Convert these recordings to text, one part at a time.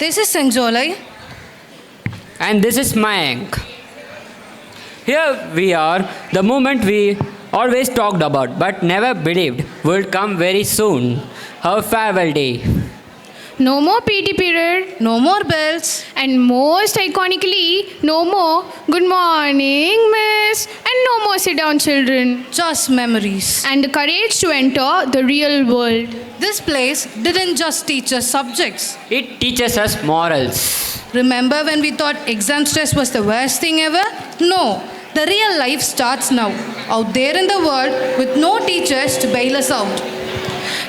This is Sanjolai. And this is Mayank. Here we are, the moment we always talked about but never believed would come very soon. Our farewell day. No more PT period. No more bells. And most iconically, no more good morning, miss. And no more sit down, children. Just memories. And the courage to enter the real world. This place didn't just teach us subjects. It teaches us morals. Remember when we thought exam stress was the worst thing ever? No. The real life starts now, out there in the world with no teachers to bail us out.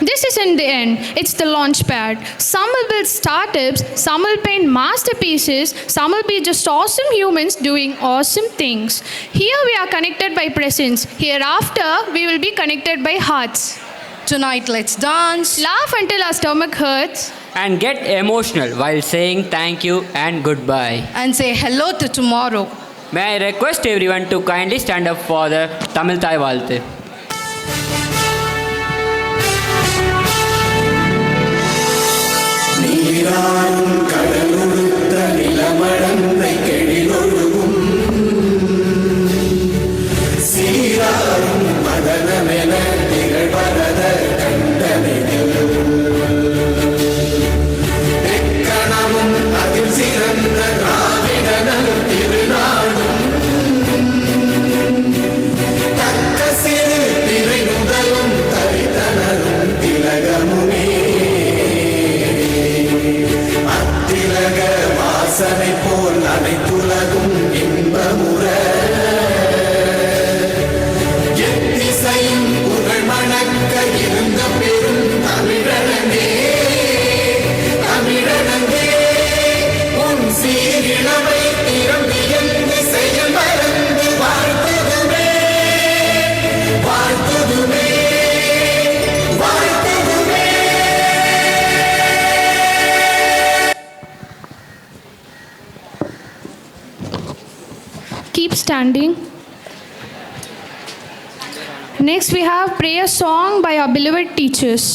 This isn't the end, it's the launch pad. Some will build startups, some will paint masterpieces, some will be just awesome humans doing awesome things. Here we are connected by presence. Hereafter, we will be connected by hearts. Tonight, let's dance. Laugh until our stomach hurts. And get emotional while saying thank you and goodbye. And say hello to tomorrow. May I request everyone to kindly stand up for the Tamil Thai Valthu. நீராறும் கடலுடுத்த நிலமடந்தை கெழிலொழுகும் சீராறும் மதனமென திகழ்வரத கண்டனில் எக்கணமும் அதில் சிறந்த திராவிடனல் திருநாடும் தக்க சிறு திரை முதலும் தரித்தனரும் திலகமுமே அத்திலக வாசனை போல் அனைத்துலகும் இன்பமுற எத்திசையும் புகழ் மணக்க இருந்த பெரும் தமிழனே தமிழனே உன் சீரிழமை திறம்பியந்து செயல் மறந்து வாழ்த்துதுமே வாழ்த்துதுமே வாழ்த்துதுமே. Keep standing. Next, we have prayer song by our beloved teachers.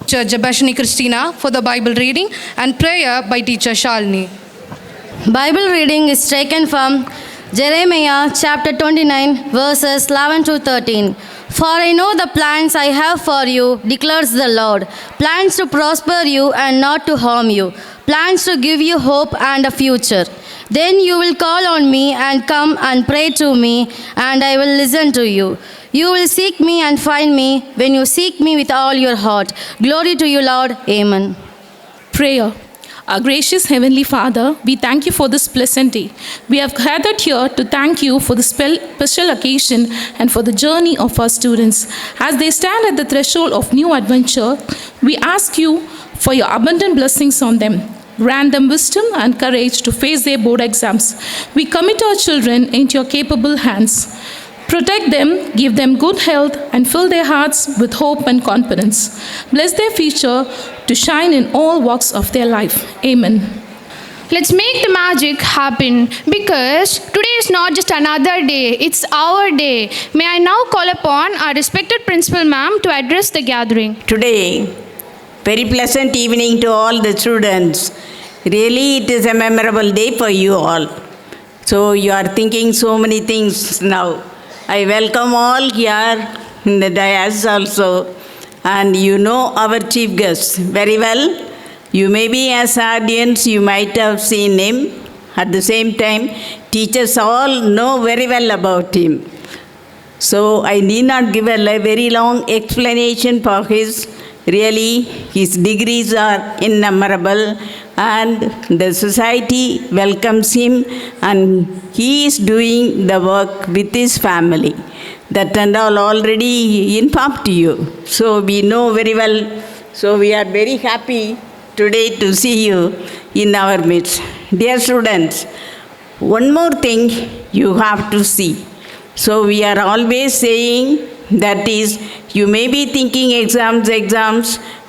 Teacher Jabashini Christina for the Bible reading and prayer by Teacher Shalini. Bible reading is taken from Jeremiah chapter 29 verses 11 to 13. For I know the plans I have for you, declares the Lord, plans to prosper you and not to harm you, plans to give you hope and a future. Then you will call on me and come and pray to me, and I will listen to you. You will seek me and find me when you seek me with all your heart. Glory to you, Lord. Amen. Prayer. Our gracious Heavenly Father, we thank you for this pleasant day. We have gathered here to thank you for the special occasion and for the journey of our students. As they stand at the threshold of new adventure, we ask you for your abundant blessings on them. Grant them wisdom and courage to face their board exams. We commit our children into your capable hands. Protect them, give them good health, and fill their hearts with hope and confidence. Bless their future to shine in all walks of their life. Amen. Let's make the magic happen, because today is not just another day, it's our day. May I now call upon our respected principal ma'am to address the gathering. Today, very pleasant evening to all the students. Really, it is a memorable day for you all. So you are thinking so many things now. I welcome all here in the dais also. And you know our chief guest very well. You may be as audience, you might have seen him. At the same time, teachers all know very well about him. So I need not give a very long explanation for really, his degrees are innumerable, and the society welcomes him, and he is doing the work with his family. That and all already informed to you. So we know very well. So we are very happy today to see you in our midst. Dear students, one more thing you have to see. So we are always saying, that is, you may be thinking exams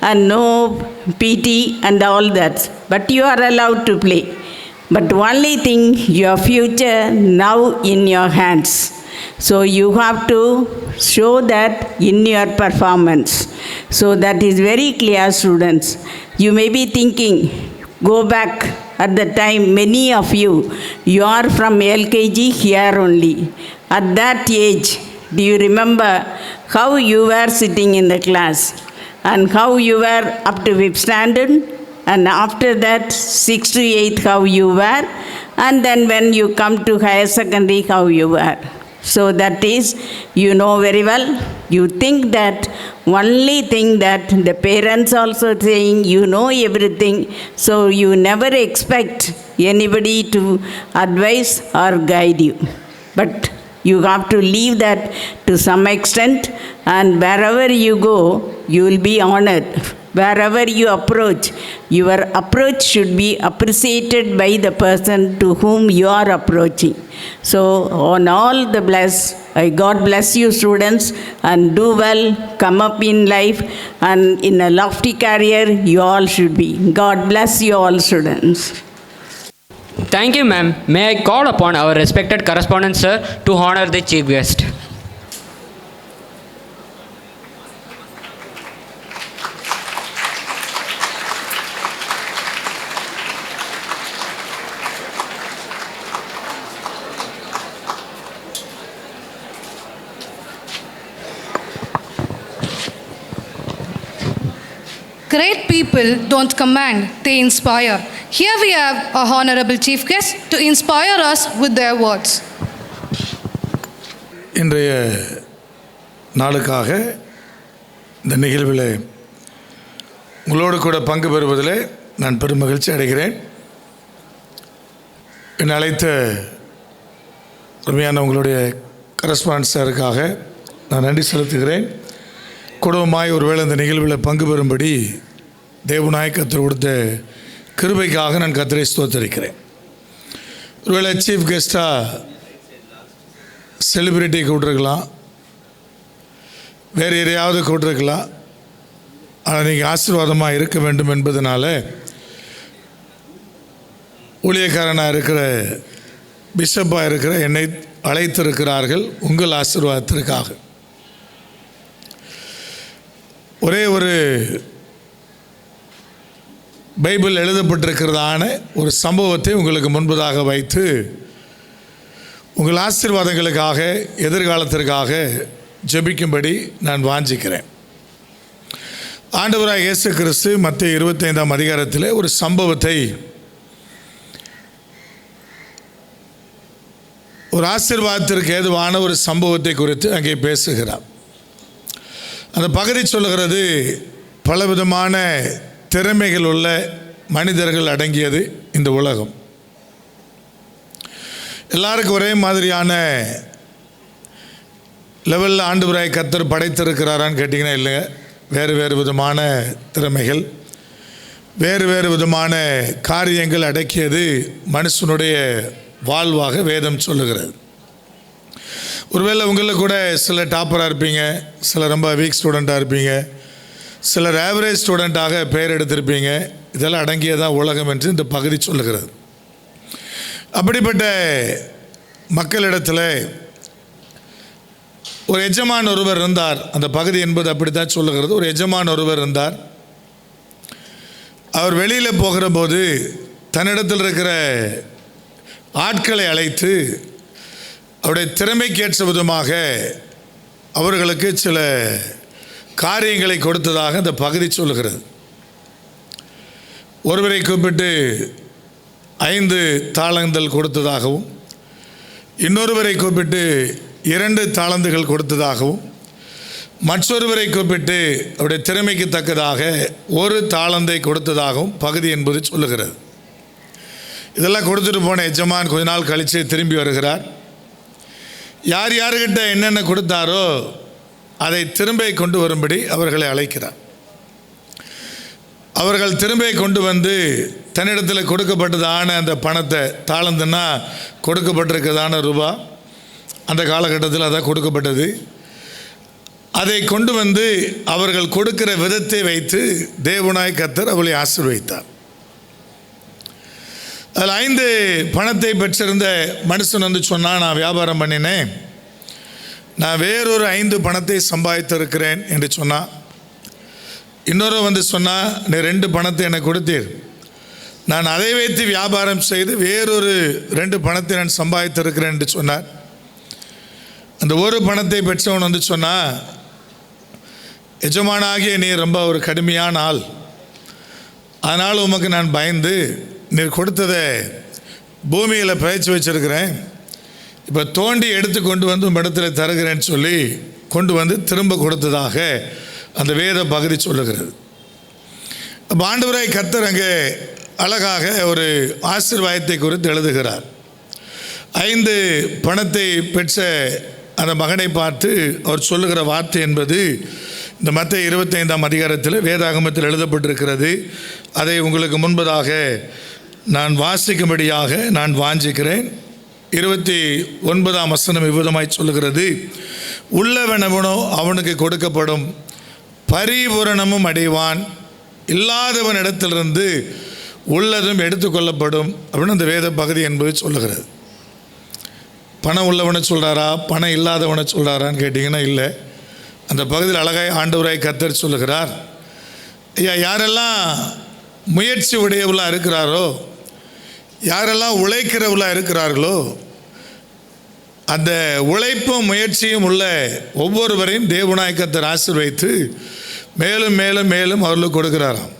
and no PT and all that, but you are allowed to play. But only thing, your future now in your hands. So you have to show that in your performance. So that is very clear, students. You may be thinking, go back at the time, many of you are from LKG here only. At that age, do you remember how you were sitting in the class and how you were up to 5th standard, and after that 6th to 8th how you were, and then when you come to higher secondary how you were? So that is, you know very well. You think that only thing that the parents also saying you know everything, so you never expect anybody to advise or guide you. But you have to leave that to some extent, and wherever you go, you will be honored. Wherever you approach, your approach should be appreciated by the person to whom you are approaching. So on all the God bless you, students, and do well, come up in life, and in a lofty career you all should be. God bless you all, students. Thank you, ma'am. May I call upon our respected correspondent, sir, to honor the chief guest. Great people don't command, they inspire. Here we have a honorable chief guest to inspire us with their words. இன்றைய நாளுக்காக இந்த நிகழ்வில் உங்களோடு கூட பங்கு பெறுவதில் நான் பெரும் மகிழ்ச்சி அடைகிறேன். என்னை அழைத்த அருமையான உங்களுடைய கரஸ்பாண்டன்ட் சாருக்காக நான் நன்றி செலுத்துகிறேன். குடும்பமாய் ஒருவேளை இந்த நிகழ்வில் பங்கு பெறும்படி தேவநாயக கர்த்தர் கொடுத்த கிருபைக்காக நான் கர்த்தரை ஸ்தோத்திரிக்கிறேன். ஒருவேளை சீஃப் கெஸ்ட்டாக செலிப்ரிட்டி கூப்பிட்ருக்கலாம், வேறு எதையாவது கூப்பிட்ருக்கலாம். ஆனால் நீங்கள் ஆசீர்வாதமாக இருக்க வேண்டும் என்பதனால ஊழியக்காரனாக இருக்கிற பிஷப்பாக இருக்கிற என்னை அழைத்திருக்கிறார்கள் உங்கள் ஆசீர்வாதத்திற்காக. ஒரே ஒரு பைபிள் எழுதப்பட்டிருக்கிறதான ஒரு சம்பவத்தை உங்களுக்கு முன்பதாக வைத்து உங்கள் ஆசீர்வாதங்களுக்காக எதிர்காலத்திற்காக ஜெபிக்கும்படி நான் வாஞ்சிக்கிறேன். ஆண்டவராக இயேசு கிறிஸ்து மத்தேயு 25ஆம் அதிகாரத்தில் ஒரு சம்பவத்தை, ஒரு ஆசீர்வாதத்திற்கு ஏதுவான ஒரு சம்பவத்தை குறித்து அங்கே பேசுகிறார். அந்த பகுதி சொல்லுகிறது, பலவிதமான திறமைகள் உள்ள மனிதர்கள் அடங்கியது இந்த உலகம். எல்லாருக்கும் ஒரே மாதிரியான லெவலில் ஆண்டவராய் கர்த்தர் படைத்திருக்கிறாரான்னு கேட்டிங்கன்னா இல்லைங்க. வேறு வேறு விதமான திறமைகள், வேறு வேறு விதமான காரியங்கள் அடக்கியது மனுஷனுடைய வாழ்வாக வேதம் சொல்லுகிறது. ஒருவேளை உங்களில் கூட சிலர் டாப்பராக இருப்பீங்க, சிலர் ரொம்ப வீக் ஸ்டூடெண்ட்டாக இருப்பீங்க, சிலர் ஆவரேஜ் ஸ்டூடெண்ட்டாக பெயர் எடுத்திருப்பீங்க. இதெல்லாம் அடங்கியதான் உலகம் என்று இந்த பகுதி சொல்லுகிறது. அப்படிப்பட்ட மக்களிடத்தில் ஒரு எஜமான் ஒருவர் இருந்தார். அந்த பகுதி என்பது அப்படித்தான் சொல்லுகிறது. ஒரு எஜமான் ஒருவர் இருந்தார். அவர் வெளியில் போகிற போது தன்னிடத்தில் இருக்கிற ஆட்களை அழைத்து அவருடைய திறமைக்கேற்ற விதமாக அவர்களுக்கு சில காரியங்களை கொடுத்ததாக அந்த பகுதி சொல்லுகிறது. ஒருவரை கூப்பிட்டு 5 தாளந்தல் கொடுத்ததாகவும், இன்னொருவரை கூப்பிட்டு 2 தாளந்துகள் கொடுத்ததாகவும், மற்றொருவரை கூப்பிட்டு அவருடைய திறமைக்கு தக்கதாக 1 தாளந்தை கொடுத்ததாகவும் பகுதி என்பது சொல்லுகிறது. இதெல்லாம் கொடுத்துட்டு போன எஜமான் கொஞ்ச நாள் கழித்து திரும்பி வருகிறார். யார் யார்கிட்ட என்னென்ன கொடுத்தாரோ அதை திரும்ப கொண்டு வரும்படி அவர்களை அழைக்கிறார். அவர்கள் திரும்ப கொண்டு வந்து தன்னிடத்தில் கொடுக்கப்பட்டதான அந்த பணத்தை, தாளந்துன்னா கொடுக்கப்பட்டிருக்கிறதான ரூபா, அந்த காலகட்டத்தில் அதான் கொடுக்கப்பட்டது, அதை கொண்டு வந்து அவர்கள் கொடுக்கிற விதத்தை வைத்து தேவனாய் கர்த்தர் அவளை ஆசீர்வதித்தார். அதில் 5 பணத்தை பெற்றிருந்த மனுஷன் வந்து சொன்னால், நான் வியாபாரம் பண்ணினேன், நான் வேறொரு 5 பணத்தை சம்பாதித்திருக்கிறேன் என்று சொன்னான். இன்னொரு வந்து சொன்னால், நீ 2 பணத்தை எனக்கு கொடுத்தீர், நான் அதை வைத்து வியாபாரம் செய்து வேறொரு 2 பணத்தை நான் சம்பாதித்திருக்கிறேன் என்று சொன்னார். அந்த 1 பணத்தை பெற்றவன் வந்து சொன்னால், எஜமானாகிய நீ ரொம்ப ஒரு கடுமையான ஆள், அதனால் உமக்கு நான் பயந்து நீர் கொடுத்ததை பூமியில் பயிற்சி வச்சிருக்கிறேன், இப்போ தோண்டி எடுத்து கொண்டு வந்து இடத்துல தருகிறேன்னு சொல்லி கொண்டு வந்து திரும்ப கொடுத்ததாக அந்த வேத பகுதி சொல்லுகிறது. அப்போ ஆண்டவராய் கர்த்தர் அங்கே அழகாக ஒரு ஆசீர்வாதத்தை குறித்து எழுதுகிறார். 5 பணத்தை பெற்ற அந்த மகனை பார்த்து அவர் சொல்லுகிற வார்த்தை என்பது இந்த மத்தேயு 25ஆம் அதிகாரத்தில் வேதாகமத்தில் எழுதப்பட்டிருக்கிறது. அதை உங்களுக்கு முன்பதாக நான் வாசிக்கும்படியாக நான் வாஞ்சிக்கிறேன். 29ஆம் வசனம் இவ்விதமாய் சொல்லுகிறது, உள்ளவனவனோ அவனுக்கு கொடுக்கப்படும், பரிபூரணமும் அடைவான், இல்லாதவனிடத்திலிருந்து உள்ளதும் எடுத்துக்கொள்ளப்படும் அப்படின்னு அந்த வேத பகுதி என்பது சொல்லுகிறது. பணம் உள்ளவனை சொல்கிறாரா, பணம் இல்லாதவனை சொல்கிறாரான்னு கேட்டிங்கன்னா இல்லை. அந்த பகுதியில் அழகாய் ஆண்டவராய் கர்த்தர் சொல்லுகிறார், ஐயா, யாரெல்லாம் முயற்சி உடையவளாக இருக்கிறாரோ, யாரெல்லாம் உழைக்கிறவளாக இருக்கிறார்களோ, அந்த உழைப்பும் முயற்சியும் உள்ள ஒவ்வொருவரையும் தேவனாய் கர்த்தர் ஆசீர்வதித்து மேலும் மேலும் மேலும் அவர்களுக்கு கொடுக்கிறாராம்,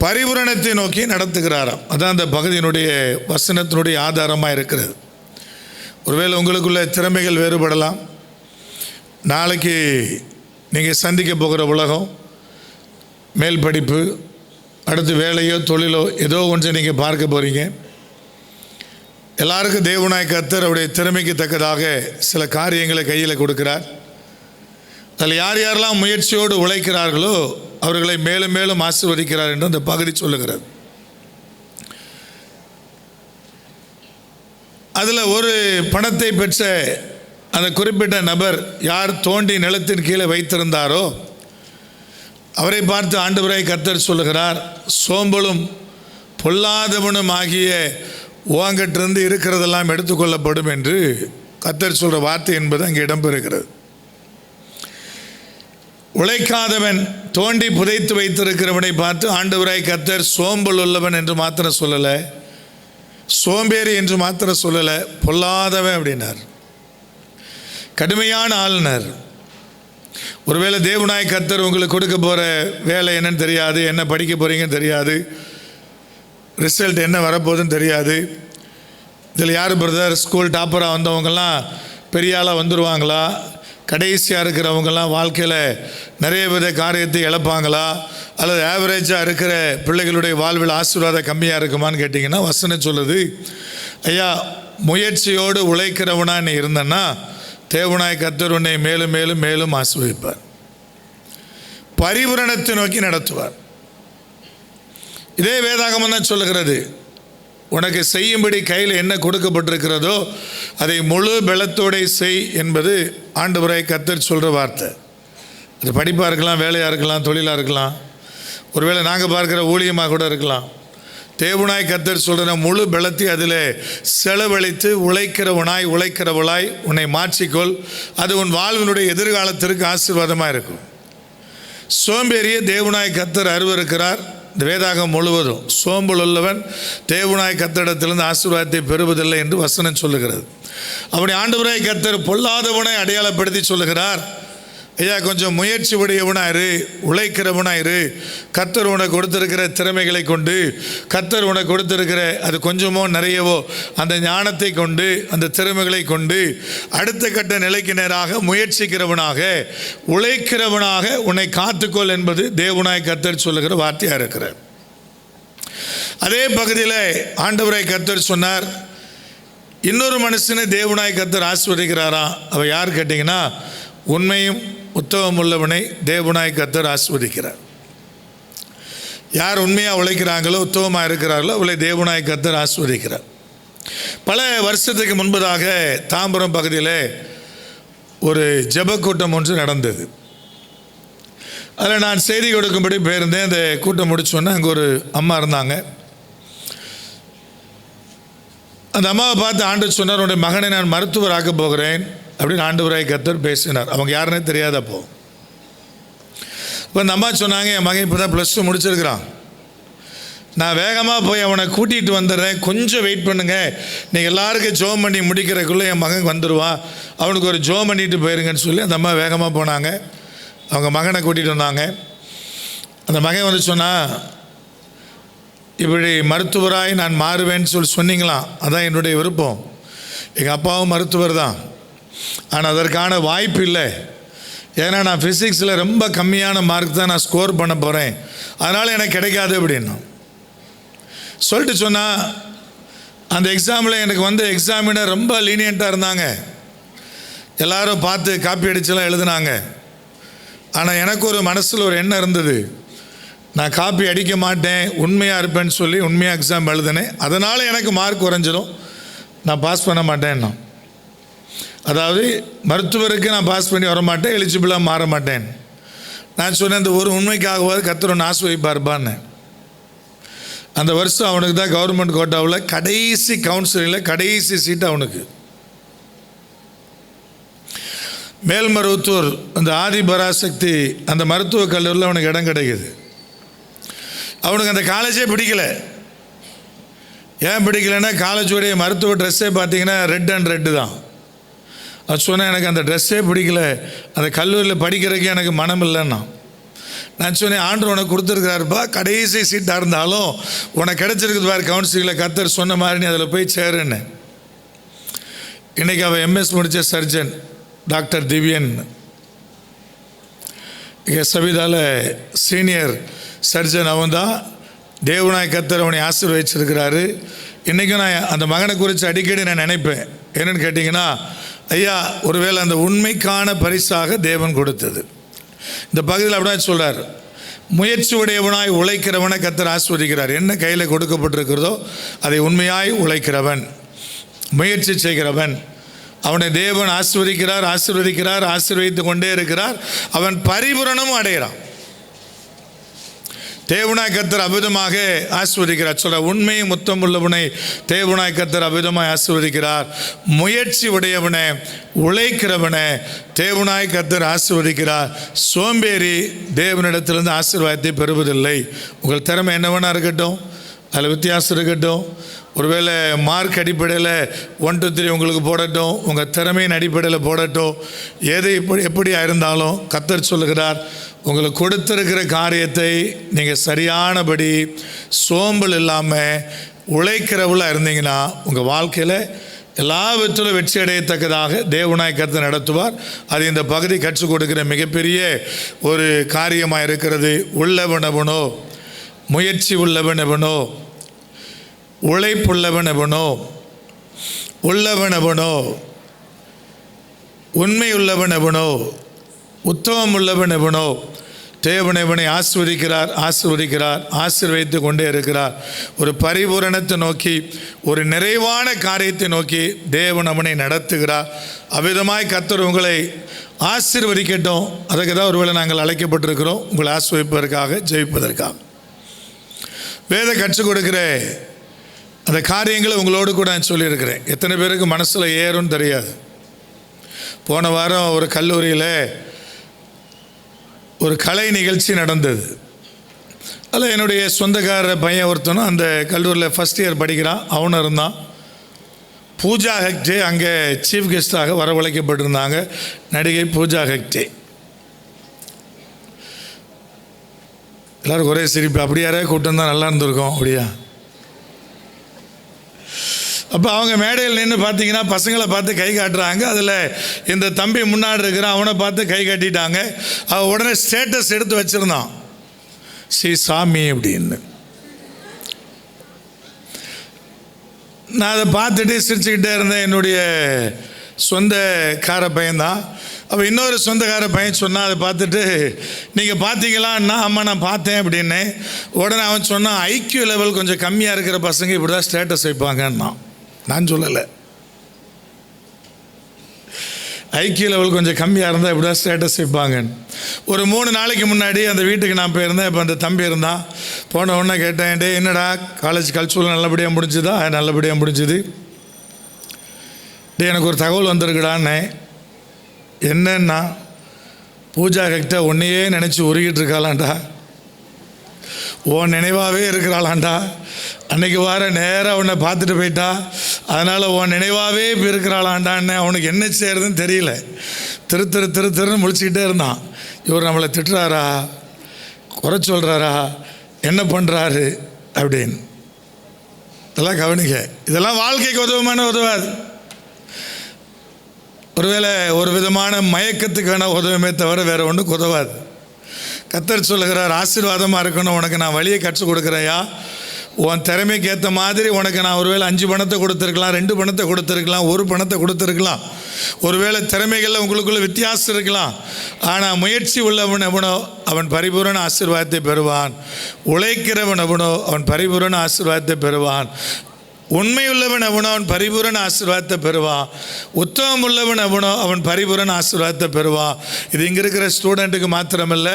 பரிபூரணத்தை நோக்கி நடத்துகிறாராம். அதான் அந்த பகுதியினுடைய வசனத்தினுடைய ஆதாரமாக இருக்கிறது. ஒருவேளை உங்களுக்குள்ள திறமைகள் வேறுபடலாம். நாளைக்கு நீங்கள் சந்திக்க போகிற உலகம், மேல் படிப்பு, அடுத்து வேலையோ தொழிலோ ஏதோ ஒன்றை நீங்கள் பார்க்க போகிறீங்க. எல்லாருக்கும் தேவனாய் கர்த்தர் அவருடைய திறமைக்கு தக்கதாக சில காரியங்களை கையில் கொடுக்கிறார். அதில் யார் யாரெல்லாம் முயற்சியோடு உழைக்கிறார்களோ அவர்களை மேலும் மேலும் ஆசீர்வதிக்கிறார் என்று அந்த பகுதி சொல்லுகிறது. அதில் ஒரு பணத்தை பெற்ற அந்த குறிப்பிட்ட நபர் யார் தோண்டி நிலத்தின் கீழே வைத்திருந்தாரோ அவரை பார்த்து ஆண்டவராய் கர்த்தர் சொல்லுகிறார், சோம்பலும் பொல்லாதவனும் ஆகிய உவாங்கிட்டிருந்து இருக்கிறதெல்லாம் எடுத்துக்கொள்ளப்படும் என்று கர்த்தர் சொல்கிற வார்த்தை என்பது அங்கே இடம்பெறுகிறது. உழைக்காதவன் தோண்டி புதைத்து வைத்திருக்கிறவனை பார்த்து ஆண்டவராய் கர்த்தர் சோம்பல் உள்ளவன் என்று மாத்திரம் சொல்லலை, சோம்பேறி என்று மாத்திரம் சொல்லலை, பொல்லாதவன் அப்படின்னார். கடுமையான ஆளுநர். ஒருவேளை தேவனாய் கர்த்தர் உங்களுக்கு கொடுக்க போகிற வேலை என்னன்னு தெரியாது, என்ன படிக்க போகிறீங்கன்னு தெரியாது, ரிசல்ட் என்ன வரப்போகுதுன்னு தெரியாது. இதில் யார் பிரதர் ஸ்கூல் டாப்பராக வந்தவங்கெல்லாம் பெரிய ஆளாக வந்துடுவாங்களா, கடைசியாக இருக்கிறவங்கெல்லாம் வாழ்க்கையில் நிறைய வித காரியத்தை இழப்பாங்களா, அல்லது ஆவரேஜாக இருக்கிற பிள்ளைகளுடைய வாழ்வில் ஆசீர்வாதம் கம்மியாக இருக்குமான்னு கேட்டிங்கன்னா வசனம் சொல்லுது, ஐயா முயற்சியோடு உழைக்கிறவனா நீ இருந்தன்னா தேவனாய் கர்த்தர் உன்னை மேலும் மேலும் மேலும் ஆசீர்வதிப்பார், பரிபூரணத்தை நோக்கி நடத்துவார். இதே வேதாகமம் தான் சொல்லுகிறது, உனக்கு செய்யும்படி கையில் என்ன கொடுக்கப்பட்டிருக்கிறதோ அதை முழு பலத்தோடு செய் என்பது ஆண்டவராய் கர்த்தர் சொல்கிற வார்த்தை. அது படிப்பாக இருக்கலாம், வேலையாக இருக்கலாம், தொழிலாக இருக்கலாம், ஒருவேளை நாங்கள் பார்க்குற ஊழியமாக கூட இருக்கலாம். தேவனாய் கர்த்தர் சொல்கிற முழு பலத்தை அதில் செலவழித்து உழைக்கிறவளாய் உன்னை மாற்றிக்கொள். அது உன் வாழ்வினுடைய எதிர்காலத்திற்கு ஆசீர்வாதமாக இருக்கும். சோம்பேறியை தேவனாய் கர்த்தர் அருவருக்கிறார். இந்த வேதாகம் முழுவதும் சோம்பல் உள்ளவன் தேவனாய் கர்த்தரிடத்திலிருந்து ஆசீர்வாதத்தை பெறுவதில்லை என்று வசனம் சொல்லுகிறது. அப்படி ஆண்டவராய் கர்த்தர் பொல்லாதவனை அடையாளப்படுத்தி சொல்லுகிறார், ஐயா கொஞ்சம் முயற்சி உடையவனாயிரு, உழைக்கிறவனாயிரு. கர்த்தர் உனக்கு கொடுத்திருக்கிற திறமைகளை கொண்டு, கர்த்தர் உனக்கு கொடுத்திருக்கிற அது கொஞ்சமோ நிறையவோ அந்த ஞானத்தை கொண்டு, அந்த திறமைகளை கொண்டு அடுத்த கட்ட நிலைக்கு நேராக முயற்சிக்கிறவனாக, உழைக்கிறவனாக உன்னை காத்துக்கொள் என்பது தேவனாய் கர்த்தர் சொல்லுகிற வார்த்தையாக இருக்கிறார். அதே பகுதியில் ஆண்டவராய் கர்த்தர் சொன்னார், இன்னொரு மனுஷனை தேவனாய் கர்த்தர் ஆசீர்வதிக்கிறாராம். அவ யார் கேட்டிங்கன்னா, உண்மையும் உத்தமம் உள்ளவனை தேவனாய் கர்த்தர் ஆசீர்வதிக்கிறார். யார் உண்மையாக உழைக்கிறாங்களோ, உத்தமமாக இருக்கிறார்களோ அவளை தேவனாய் கர்த்தர் ஆசீர்வதிக்கிறார். பல வருஷத்துக்கு முன்பதாக தாம்பரம் பகுதியில் ஒரு ஜெபக்கூட்டம் ஒன்று நடந்தது. அதில் நான் செய்தி கொடுக்கும்படி போயிருந்தேன். அந்த கூட்டம் முடிச்சோன்னே அங்கே ஒரு அம்மா இருந்தாங்க. அந்த அம்மாவை பார்த்து ஆண்டவர் சொன்னார், உன்னுடைய மகனை நான் மருத்துவராக்க போகிறேன் அப்படின்னு ஆண்டவராய் கர்த்தர் பேசினார். அவங்க யாருன்னே தெரியாதப்போ. இப்போ அந்த அம்மா சொன்னாங்க, என் மகன் இப்போ தான் +2 முடிச்சிருக்கிறான், நான் வேகமாக போய் அவனை கூட்டிகிட்டு வந்துடுறேன், கொஞ்சம் வெயிட் பண்ணுங்கள், நீங்கள் எல்லாருக்கும் ஜோம் பண்ணி முடிக்கிறதுக்குள்ளே என் மகன் வந்துடுவான், அவனுக்கு ஒரு ஜோம் பண்ணிட்டு போயிருங்கன்னு சொல்லி அந்த அம்மா வேகமாக போனாங்க. அவங்க மகனை கூட்டிகிட்டு வந்தாங்க. அந்த மகன் வந்து சொன்னால், இப்படி மருத்துவராய் நான் மாறுவேன்னு சொல்லி சொன்னீங்களாம், அதான் என்னுடைய விருப்பம். எங்கள் அப்பாவும் மருத்துவர் தான், ஆனால் அதற்கான வாய்ப்பு இல்லை. ஏன்னா நான் ஃபிசிக்ஸில் ரொம்ப கம்மியான மார்க் தான் நான் ஸ்கோர் பண்ண போகிறேன், அதனால் எனக்கு கிடைக்காது அப்படின்னு சொல்லிட்டு சொன்னால், அந்த எக்ஸாமில் எனக்கு வந்து எக்ஸாமினர் ரொம்ப லீனியண்ட்டாக இருந்தாங்க. எல்லாரும் பார்த்து காப்பி அடிச்செல்லாம் எழுதுனாங்க. ஆனால் எனக்கு ஒரு மனசில் ஒரு எண்ணம் இருந்தது, நான் காப்பி அடிக்க மாட்டேன், உண்மையாக இருப்பேன்னு சொல்லி உண்மையாக எக்ஸாம் எழுதினேன். அதனால் எனக்கு மார்க் குறைஞ்சிடும், நான் பாஸ் பண்ண மாட்டேன்னா. அதாவது மருத்துவருக்கு நான் பாஸ் பண்ணி வர மாட்டேன், எலிஜிபிளாக மாற மாட்டேன். நான் சொன்னேன், அந்த ஒரு உண்மைக்காகவாது கர்த்தர் ஒன்று ஆசீர்வதிப்பார்ப்பான்னு. அந்த வருஷம் அவனுக்கு தான் கவர்மெண்ட் கோட்டாவில் கடைசி கவுன்சிலிங்கில் கடைசி சீட்டு அவனுக்கு. மேல்மருவத்தூர் அந்த ஆதிபராசக்தி அந்த மருத்துவக் கல்லூரியில் அவனுக்கு இடம் கிடைக்குது. அவனுக்கு அந்த காலேஜே பிடிக்கல. ஏன் பிடிக்கலைன்னா, காலேஜுடைய மருத்துவ ட்ரெஸ்ஸே பார்த்தீங்கன்னா ரெட் அண்ட் ரெட்டு தான். அது சொன்னேன், எனக்கு அந்த ட்ரெஸ்ஸே பிடிக்கல, அந்த கல்லூரியில் படிக்கிறதுக்கு எனக்கு மனம் இல்லைன்னா. நான் சொன்னேன், ஆண்டவர் உனக்கு கொடுத்துருக்கிறாருப்பா, கடைசி சீட்டாக இருந்தாலும் உனக்கு கிடச்சிருக்குது பாரு கவுன்சிலிங்கில், கர்த்தர் சொன்ன மாதிரி நீ அதில் போய் சேருன்னு. இன்றைக்கி அவள் MS முடித்த சர்ஜன் டாக்டர் திவ்யன், இங்கே சவிதாவில் சீனியர் சர்ஜன். அவன் தான் தேவனாய் கர்த்தர் அவனை ஆசீர்வதிச்சிருக்கிறாரு. இன்றைக்கும் நான் அந்த மகனை குறித்து அடிக்கடி நான் நினைப்பேன். என்னென்னு கேட்டிங்கன்னா, ஐயா ஒருவேளை அந்த உண்மைக்கான பரிசாக தேவன் கொடுத்தது. இந்த பகுதியில் அப்படிதான் சொல்கிறார், முயற்சி உடையவனாய் உழைக்கிறவனை கர்த்தர் ஆசீர்வதிக்கிறார். என்ன கையில் கொடுக்கப்பட்டிருக்கிறதோ அதை உண்மையாய் உழைக்கிறவன், முயற்சி செய்கிறவன், அவனை தேவன் ஆசீர்வதித்து கொண்டே இருக்கிறார். அவன் பரிபூரணமும் அடைகிறான். தேவனாய் கர்த்தர் அபிதமாக ஆசீர்வதிக்கிறார். சொல்ற உண்மையும் முத்தம் உள்ளவனை தேவனாய் கர்த்தர் அபிதமாய் ஆசீர்வதிக்கிறார். முயற்சி உடையவனை உழைக்கிறவனை தேவனாய் கர்த்தர் ஆசீர்வதிக்கிறார். சோம்பேறி தேவனிடத்திலிருந்து ஆசீர்வாதத்தை பெறுவதில்லை. உங்கள் திறமை என்னவனா இருக்கட்டும், அதில் வித்தியாசம் இருக்கட்டும். ஒருவேளை மார்க் அடிப்படையில் 1 2 3 உங்களுக்கு போடட்டும், உங்கள் திறமையின் அடிப்படையில் போடட்டும். எது எப்படியா இருந்தாலும் கர்த்தர் சொல்லுகிறார், உங்களுக்கு கொடுத்திருக்கிற காரியத்தை நீங்கள் சரியானபடி சோம்பல் இல்லாமல் உழைக்கிறவளாக இருந்தீங்கன்னா உங்கள் வாழ்க்கையில் எல்லாவற்றிலும் வெற்றி அடையத்தக்கதாக தேவனாய் கர்த்தர் நடத்துவார். அது இந்த பகுதி கற்றுக் கொடுக்கிற மிகப்பெரிய ஒரு காரியமாக இருக்கிறது. உள்ளவனவனோ, முயற்சி உள்ளவனவனோ, உழைப்புள்ளவனவனோ, உள்ளவனவனோ, உண்மையுள்ளவனவனோ, உத்தமம் உள்ளவனவனோ, தேவனவனை ஆசீர்வதிக்கிறார், ஆசீர்வதிக்கிறார், ஆசீர்வதித்து கொண்டே இருக்கிறார். ஒரு பரிபூரணத்தை நோக்கி, ஒரு நிறைவான காரியத்தை நோக்கி தேவன் அவனை நடத்துகிறார். அவ்விதமாய் கர்த்தர் உங்களை ஆசீர்வதிக்கட்டும். அதுக்கு தான் ஒருவேளை நாங்கள் அழைக்கப்பட்டிருக்கிறோம், உங்களை ஆசீர்வதிப்பதற்காக, ஜெயிப்பதற்காக. வேத கற்றுக் கொடுக்கிற அந்த காரியங்களை உங்களோடு கூட நான் சொல்லியிருக்கிறேன். எத்தனை பேருக்கு மனசில் ஏறும்னு தெரியாது. போன வாரம் ஒரு கல்லூரியில் ஒரு கலை நிகழ்ச்சி நடந்தது. அதில் என்னுடைய சொந்தக்கார பையன் ஒருத்தனும் அந்த கல்லூரியில் ஃபஸ்ட் இயர் படிக்கிறான், அவனும் இருந்தான். பூஜா ஹெக்டே அங்கே சீஃப் கெஸ்டாக வரவழைக்கப்பட்டிருந்தாங்க. நடிகை பூஜா ஹெக்டே. எல்லோரும் ஒரே சிரிப்பு. அப்படி யாராவது கூட்டம் தான் நல்லா இருந்திருக்கும். அப்படியா? அப்போ அவங்க மேடையில் நின்று பார்த்தீங்கன்னா பசங்களை பார்த்து கை காட்டுறாங்க. அதில் இந்த தம்பி முன்னாடி இருக்கிறான், அவனை பார்த்து கை காட்டிட்டாங்க. அவன் உடனே ஸ்டேட்டஸ் எடுத்து வச்சுருந்தான், ஸ்ரீ சாமி அப்படின்னு. நான் அதை பார்த்துட்டு சிரிச்சுக்கிட்டே இருந்தேன். என்னுடைய சொந்தக்கார பையன்தான். அப்போ இன்னொரு சொந்தக்கார பையன் சொன்னான், அதை பார்த்துட்டு நீங்கள் பார்த்தீங்களான்னா, ஆமாம் நான் பார்த்தேன் அப்படின்னு. உடனே அவன் சொன்னான், ஐக்கியூ லெவல் கொஞ்சம் கம்மியாக இருக்கிற பசங்க இப்படி தான் ஸ்டேட்டஸ் வைப்பாங்கன்னா. நான் சொல்லலை, ஐக்கியூ லெவல் கொஞ்சம் கம்மியாக இருந்தால் இப்படி தான் ஸ்டேட்டஸ் வைப்பாங்கன்னு. ஒரு 3 நாளைக்கு முன்னாடி அந்த வீட்டுக்கு நான் போயிருந்தேன். இப்போ அந்த தம்பி இருந்தான். போன உடனே கேட்டேன், டே என்னடா காலேஜ் கல்ச்சுரல் நல்லபடியாக முடிஞ்சுதா? நல்லபடியாக முடிஞ்சுது. டே எனக்கு ஒரு தகவல் வந்திருக்குடான்னு. என்னன்னா, பூஜா ஹெக்டே உன்னையே நினச்சி உருகிட்டு இருக்காளாண்டா, உன் நினைவாகவே இருக்கிறாளாண்டா. அன்றைக்கி வார நேராக உன்னை பார்த்துட்டு போயிட்டா, அதனால் உன் நினைவாகவே இப்போ இருக்கிறாளாண்டான்னு. அவனுக்கு என்ன செய்யறதுன்னு தெரியல. திருன்னு முழிச்சிக்கிட்டே இருந்தான். இவர் நம்மளை திட்டுறாரா, குறை சொல்கிறாரா, என்ன பண்ணுறாரு அப்படின்னு. இதெல்லாம் கவனிக்க. இதெல்லாம் வாழ்க்கைக்கு உதவாது. ஒருவேளை ஒரு விதமான மயக்கத்துக்கு வேணால் உதவுமே தவிர வேறு ஒன்றுக்கு உதவாது. கர்த்தர் சொல்லுகிறார், ஆசீர்வாதமாக இருக்கணும், உனக்கு நான் வழியை கற்றுக் கொடுக்குறையா. உன் திறமைக்கு ஏற்ற மாதிரி உனக்கு நான் ஒருவேளை 5 பணத்தை கொடுத்துருக்கலாம், 2 பணத்தை கொடுத்துருக்கலாம், 1 பணத்தை கொடுத்துருக்கலாம். ஒருவேளை திறமைகளில் உங்களுக்குள்ள வித்தியாசம் இருக்கலாம். ஆனால் முயற்சி உள்ளவன் எவனோ அவன் பரிபூரண ஆசீர்வாதத்தை பெறுவான். உழைக்கிறவன் எவனோ அவன் பரிபூரண ஆசீர்வாதத்தை பெறுவான். உண்மையுள்ளவன் எவனோ அவன் பரிபூரண ஆசீர்வாதத்தை பெறுவான். உத்தமம் உள்ளவன் எவனோ அவன் பரிபூரண ஆசீர்வாதத்தை பெறுவான். இது இங்கே இருக்கிற ஸ்டூடெண்ட்டுக்கு மாத்திரமல்ல,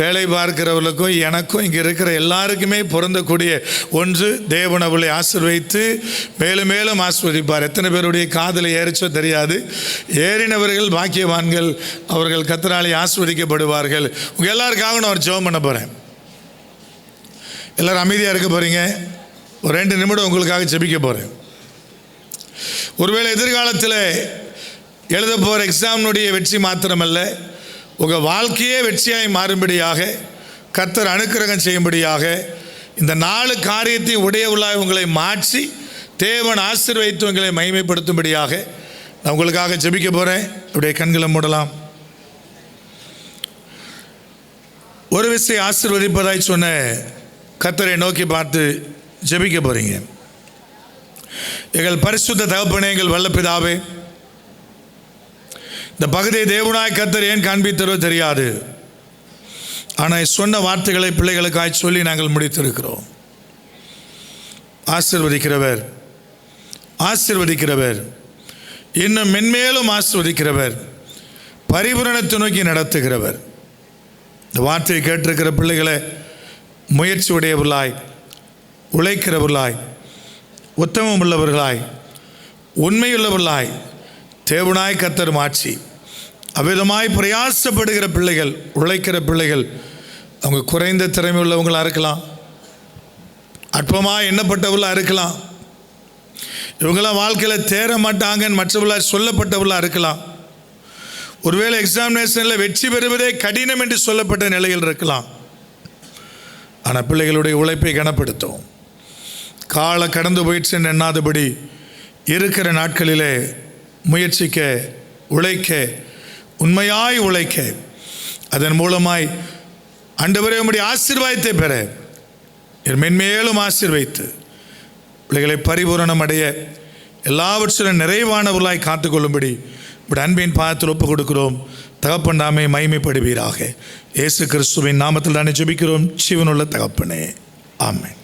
வேலை பார்க்கிறவர்களுக்கும் எனக்கும் இங்கே இருக்கிற எல்லாருக்குமே பொருந்தக்கூடிய ஒன்று. தேவன் அவளை ஆசீர்வதித்து மேலும் மேலும் ஆசீர்வதிப்பார். எத்தனை பேருடைய காதில் ஏறிச்சோ தெரியாது. ஏறினவர்கள் பாக்கியவான்கள், அவர்கள் கர்த்தராலே ஆசீர்வதிக்கப்படுவார்கள். உங்கள் எல்லாருக்காக நான் ஒரு ஜெபம் பண்ண போகிறேன். எல்லோரும் அமைதியாக இருக்க போகிறீங்க. ஒரு 2 நிமிடம் உங்களுக்காக ஜெபிக்க போகிறேன். ஒருவேளை எதிர்காலத்தில் எழுத போகிற எக்ஸாமினுடைய வெற்றி மாத்திரமல்ல, உங்கள் வாழ்க்கையே வெற்றியாய் மாறும்படியாக, கர்த்தர் அனுக்கிரகம் செய்யும்படியாக, இந்த 4 காரியத்தையும் உடையவளாய் உங்களை மாற்றி தேவன் ஆசீர்வதித்து உங்களை மகிமைப்படுத்தும்படியாக நான் உங்களுக்காக ஜெபிக்க போகிறேன். அப்படியே கண்களை மூடலாம். ஒரு விசை ஆசீர்வதிப்பதாய் சொன்ன கர்த்தரை நோக்கி பார்த்து ஜெபிக்க போகிறீங்க. எங்கள் பரிசுத்த தகப்பனே, எங்கள் வல்ல பிதாவே, இந்த பகுதியை தேவனாய் கர்த்தர் ஏன் காண்பித்தரோ தெரியாது. ஆனால் சொன்ன வார்த்தைகளை பிள்ளைகளுக்காய் சொல்லி நாங்கள் முடித்திருக்கிறோம். ஆசீர்வதிக்கிறவர், ஆசீர்வதிக்கிறவர், இன்னும் மென்மேலும் ஆசீர்வதிக்கிறவர், பரிபூரணத்தை நோக்கி நடத்துகிறவர். இந்த வார்த்தையை கேட்டிருக்கிற பிள்ளைகளை முயற்சி உடையவர்களாய், உழைக்கிறவர்களாய், உத்தமம் உள்ளவர்களாய், உண்மையுள்ளவர்களாய் தேவனாய் கர்த்தர் மாற்றி அவ்விதமாய் பிரயாசப்படுகிற பிள்ளைகள், உழைக்கிற பிள்ளைகள், அவங்க குறைந்த திறமை உள்ளவங்களாக இருக்கலாம், அற்பமாக எண்ணப்பட்டவர்களாக இருக்கலாம், இவங்களாம் வாழ்க்கையில் தேர மாட்டாங்கன்னு மற்றவர்களாக சொல்லப்பட்டவர்களாக இருக்கலாம், ஒருவேளை எக்ஸாமினேஷனில் வெற்றி பெறுவதே கடினம் என்று சொல்லப்பட்ட நிலையில் இருக்கலாம். ஆனால் பிள்ளைகளுடைய உழைப்பை கனப்படுத்தும். கால கடந்து போயிடுச்சுன்னு எண்ணாதபடி இருக்கிற நாட்களிலே முயற்சிக்க, உழைக்க, உண்மையாய் உழைக்க, அதன் மூலமாய் ஆண்டவரே உம்முடைய ஆசீர்வாதத்தை பெற மென்மேலும் ஆசீர்வைத்து பிள்ளைகளை பரிபூரணம் அடைய எல்லாவற்றிலும் நிறைவானவர்களாய் காத்துக்கொள்ளும்படி இப்படி அன்பின் பாதத்தில் ஒப்புக் கொடுக்கிறோம். தகப்பன் நாமே மகிமைப்படுவீராக. இயேசு கிறிஸ்துவின் நாமத்தில் தானே ஜெபிக்கிறோம் ஜீவனுள்ள தகப்பனே, ஆமென்.